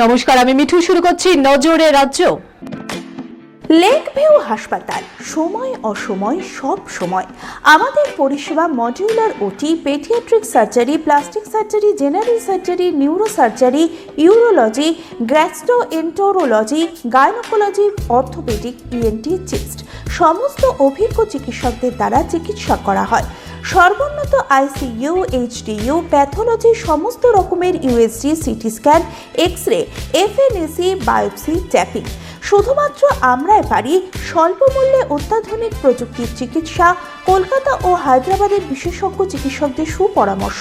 নমস্কার, আমি মিঠু। শুরু করছি নজরে রাজ্য। লেক ভিউ হাসপাতাল, সময় অসময় সব সময় আমাদের পরিষেবা modular OT, paediatric surgery, plastic surgery, general surgery, neuro surgery, urology, gastroenterology, gynaecology, orthopaedic, ENT, chest সমস্ত অভিজ্ঞ চিকিৎসকদের দ্বারা চিকিৎসা করা হয়। সর্বোন্নত আইসিইউ, এইচডিইউ, প্যাথোলজি, সমস্ত রকমের USG, CT scan, X ray, FNAC, biopsy, tapping. শুধুমাত্র আমরাই পারি স্বল্প মূল্যে অত্যাধুনিক প্রযুক্তির চিকিৎসা। কলকাতা ও হায়দ্রাবাদের বিশেষজ্ঞ চিকিৎসকদের সুপরামর্শ।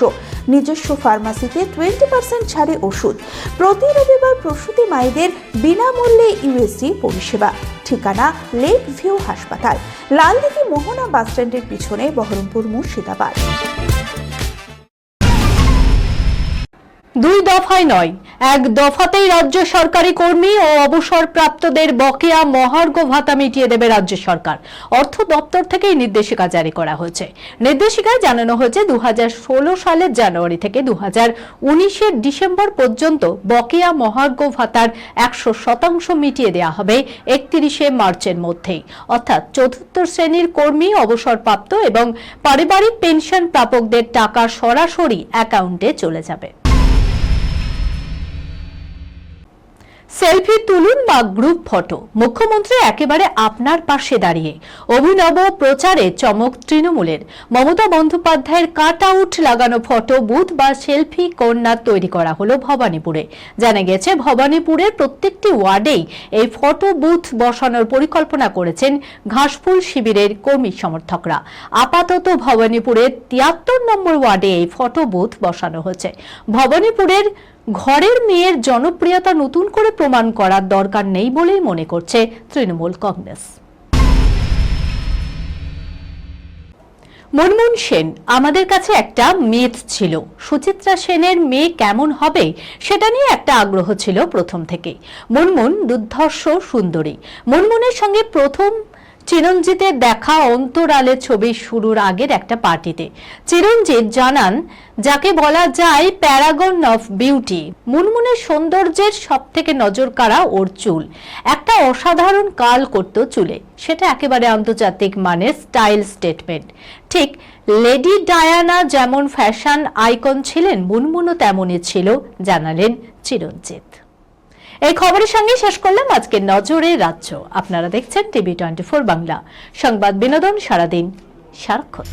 নিজস্ব ফার্মাসিতে 20% ছাড়ে ওষুধ। প্রতি রবিবার প্রসূতি মায়েদের বিনামূল্যে ইউএসজি পরিষেবা। ঠিকানা লেক ভিউ হাসপাতাল, লালদিঘি মোহনা বাসস্ট্যান্ডের পিছনে, বহরমপুর, মুর্শিদাবাদ। দুই দফায় নয়, এক দফাতেই রাজ্য সরকারি কর্মী ও অবসরপ্রাপ্তদের বকেয়া মহার্ঘ ভাতা মিটিয়ে দেবে রাজ্য সরকার। অর্থ দপ্তর থেকে নির্দেশিকা জারি করা হয়েছে। নির্দেশিকায় জানানো হয়েছে 2016 সালের জানুয়ারি থেকে 2019 ডিসেম্বর পর্যন্ত বকেয়া মহার্ঘ ভাতার 100% মিটিয়ে দেওয়া হবে 31 মার্চের মধ্যেই। অর্থাৎ চতুর্থ শ্রেণীর কর্মী, অবসরপ্রাপ্ত এবং পারিবারিক পেনশন প্রাপকদের টাকা সরাসরি অ্যাকাউন্টে চলে যাবে। সেলফি তুলুন বা গ্রুপ ফটো, মুখ্যমন্ত্রী একেবারে আপনার পাশে দাঁড়িয়ে। অভিনব প্রচারে চমক তৃণমূলের। মমতা বন্দ্যোপাধ্যায়ের কাট আউট লাগানো ফটো বুথ বা সেলফি কর্নার তৈরি করা হলো ভবানীপুরে। জানা গেছে, ভবানীপুরের প্রত্যেকটি ওয়ার্ডেই এই ফটো বুথ বসানোর পরিকল্পনা করেছেন ঘাসফুল শিবিরের কর্মী সমর্থকরা। আপাতত ভবানীপুরের 73 নম্বর ওয়ার্ডে এই ফটো বুথ বসানো হয়েছে। ভবানীপুরের ঘরের মেয়ের জনপ্রিয়তা নতুন করে প্রমাণ করার দরকার নেই বলেই মনে করছে তৃণমূল কংগ্রেস। মুনমুন সেন, আমাদের কাছে একটা মিথ ছিল। সুচিত্রা সেনের মেয়ে কেমন হবে সেটা নিয়ে একটা আগ্রহ ছিল প্রথম থেকে। মুনমুন দুর্ধর্ষ সুন্দরী। মুনমুনের সঙ্গে প্রথম চিরঞ্জিতের দেখা অন্তরালে ছবি শুরুর আগের একটা পার্টিতে। চিরঞ্জিত জানান, যাকে বলা যায় প্যারাগন অফ বিউটি। মুনমুনের সৌন্দর্যের সব থেকে নজর কাড়া ওর চুল। একটা অসাধারণ কাল করত চুলে, সেটা একেবারে আন্তর্জাতিক মানের স্টাইল স্টেটমেন্ট। ঠিক লেডি ডায়ানা যেমন ফ্যাশন আইকন ছিলেন, মুনমুনও তেমনই ছিল, জানালেন চিরঞ্জিত। এই খবরের সঙ্গে শেষ করলাম আজকের নজরে রাজ্য। আপনারা দেখছেন টিভি 24 বাংলা, সংবাদ বিনোদন সারাদিন সারাক্ষণ।